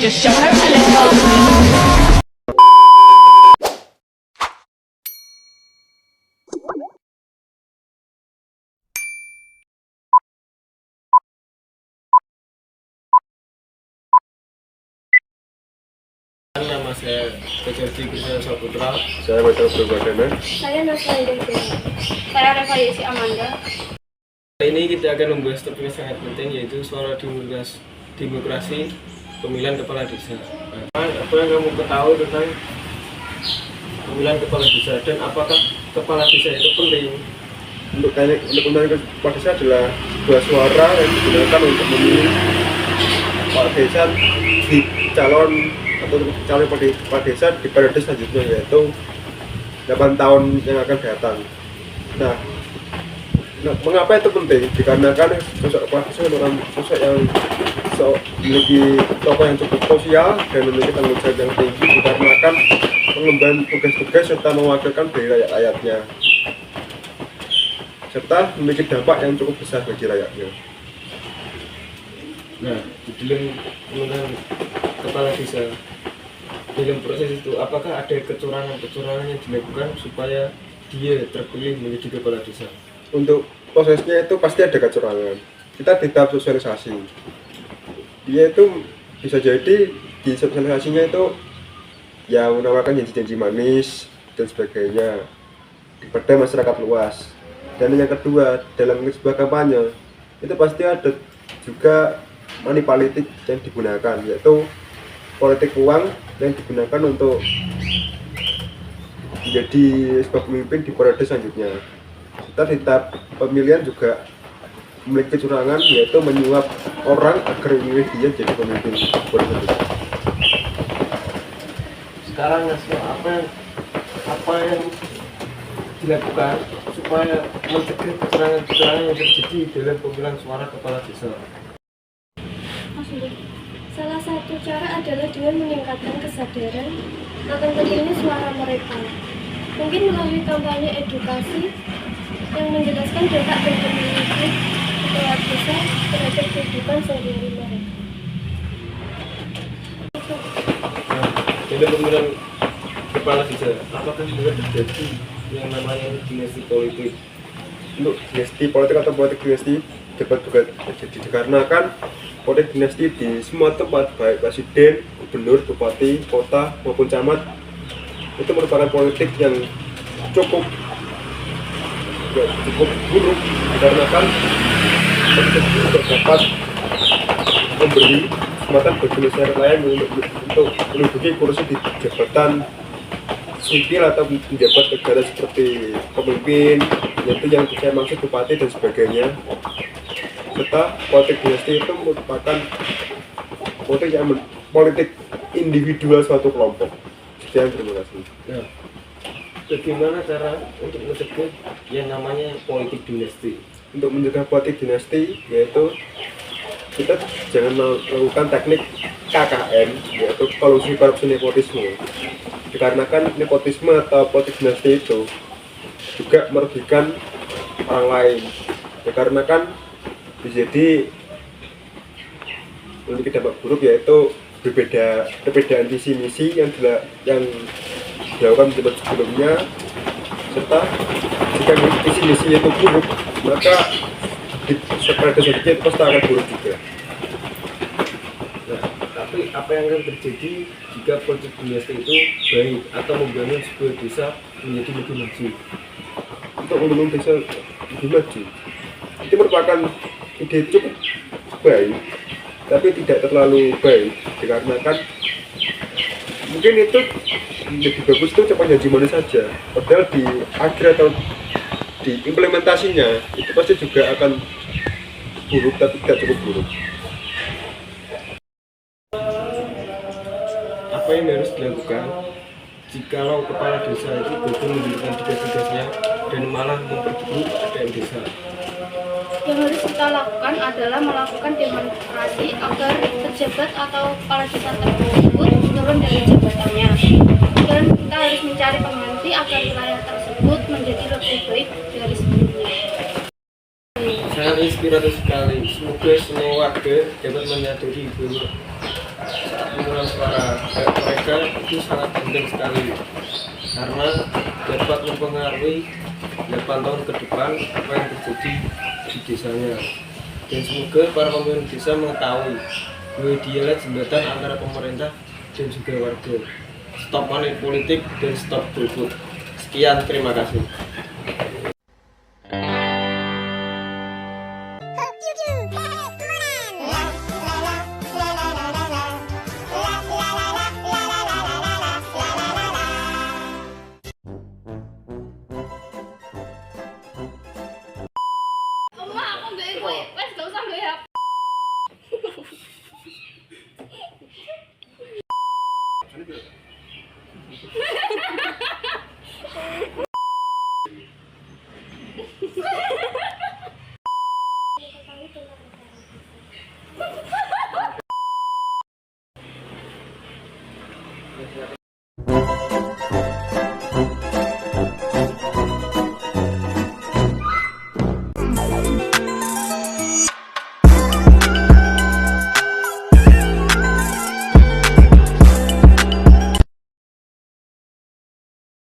just show her how to go. Nama saya Pekerti Krisna Saputra. Saya Maitre Prabhakana. Saya Nasra Hidayati. Saya Reva Yesi Amanda. Hari ini kita akan membahas topik yang sangat penting, yaitu suara demokrasi pemilihan kepala desa. Apa yang kamu ketahui tentang pemilihan kepala desa dan apakah kepala desa itu penting? Untuk pemilihan kepala desa adalah dua suara yang digunakan untuk memilih kepala desa di calon kepala desa di periode selanjutnya, yaitu 8 tahun yang akan datang. Nah, mengapa itu penting? Dikarenakan sosok kepala desa adalah sosok yang memiliki tokoh yang cukup sosial dan memiliki tanggung jawab yang tinggi, dikarenakan mengemban tugas-tugas serta mewakilkan dari rakyat-rakyatnya, serta memiliki dampak yang cukup besar bagi rakyatnya. Nah, di dalam pemilihan kepala desa, dalam proses itu apakah ada kecurangan yang dilakukan supaya dia terpilih menjadi kepala desa? Untuk prosesnya itu pasti ada kecurangan. Kita di tahap sosialisasi, dia itu bisa jadi di sosialisasinya itu ya menawarkan janji-janji manis dan sebagainya kepada masyarakat luas. Dan yang kedua, dalam sebuah kampanye itu pasti ada juga money politik yang digunakan, yaitu politik uang yang digunakan untuk menjadi sebuah pemimpin di periode selanjutnya. Kita di tahap pemilihan juga memiliki kecurangan, yaitu menyuap orang agar memilih dia jadi pemimpin periode selanjutnya. Sekarang apa yang dilakukan supaya mencegah kecurangan yang terjadi dalam pemilihan suara kepala desa? Salah satu cara adalah dengan meningkatkan kesadaran akan pentingnya suara mereka. Mungkin melalui kampanye edukasi yang menjelaskan dampak dan memiliki kepala desa terhadap kehidupan sehari-hari mereka. Dalam pemilihan kepala desa, apakah juga terjadi yang namanya dinasti politik? Untuk dinasti politik atau politik dinasti dapat juga terjadi dikarenakan politik dinasti di semua tempat, baik presiden, gubernur, bupati, kota maupun camat, itu merupakan politik yang cukup buruk, dikarenakan untuk dapat memberi kesempatan bagi masyarakat lain untuk menduduki kursi di jabatan sipil atau menjabat negara seperti pemimpin, yaitu yang saya maksud bupati dan sebagainya. Serta politik dinasti itu merupakan politik individual suatu kelompok. Sekian, terima kasih. Nah, bagaimana cara untuk mencegah yang namanya politik dinasti? Untuk mencegah politik dinasti, yaitu kita jangan melakukan teknik KKN, yaitu kolusi korupsi nepotisme. Dikarenakan nepotisme atau politik dinasti itu juga merugikan orang lain, dikarenakan jadi memiliki dampak buruk, yaitu perbedaan visi misi yang dilakukan di sebelumnya, serta jika visi misi itu buruk, maka di periode selanjutnya itu pasti akan buruk juga. Nah, tapi apa yang akan terjadi jika politik dinasti itu baik atau membangun sebuah desa menjadi lebih maju? Untuk membangun desa lebih maju, itu merupakan ide cukup baik, tapi tidak terlalu baik, dikarenakan mungkin itu menjadi bagus itu cuma janji manis saja, padahal di akhir atau di implementasinya itu pasti juga akan buruk, tapi tidak cukup buruk. Apa yang harus dilakukan jikalau kepala desa itu gagal menjalankan tugas-tugasnya dan malah memperburuk keadaan desa? Yang harus kita lakukan adalah melakukan demonstrasi agar pejabat atau kepala desa tersebut turun dari jabatannya. Dan kita harus mencari pengganti agar wilayah tersebut menjadi lebih baik dari sebelumnya. Sangat inspiratif sekali. Semoga semua warga dapat menyadari bahwa pengumpulan suara mereka itu sangat penting sekali karena dapat mempengaruhi 8 tahun ke depan apa yang terjadi di desanya. Dan semoga para pemimpin desa mengetahui bahwa dialah jembatan antara pemerintah dan juga warga. Stop money politik dan stop golput. Sekian, terima kasih. Oma, aku gak ikut. Wes gak usah gue ya.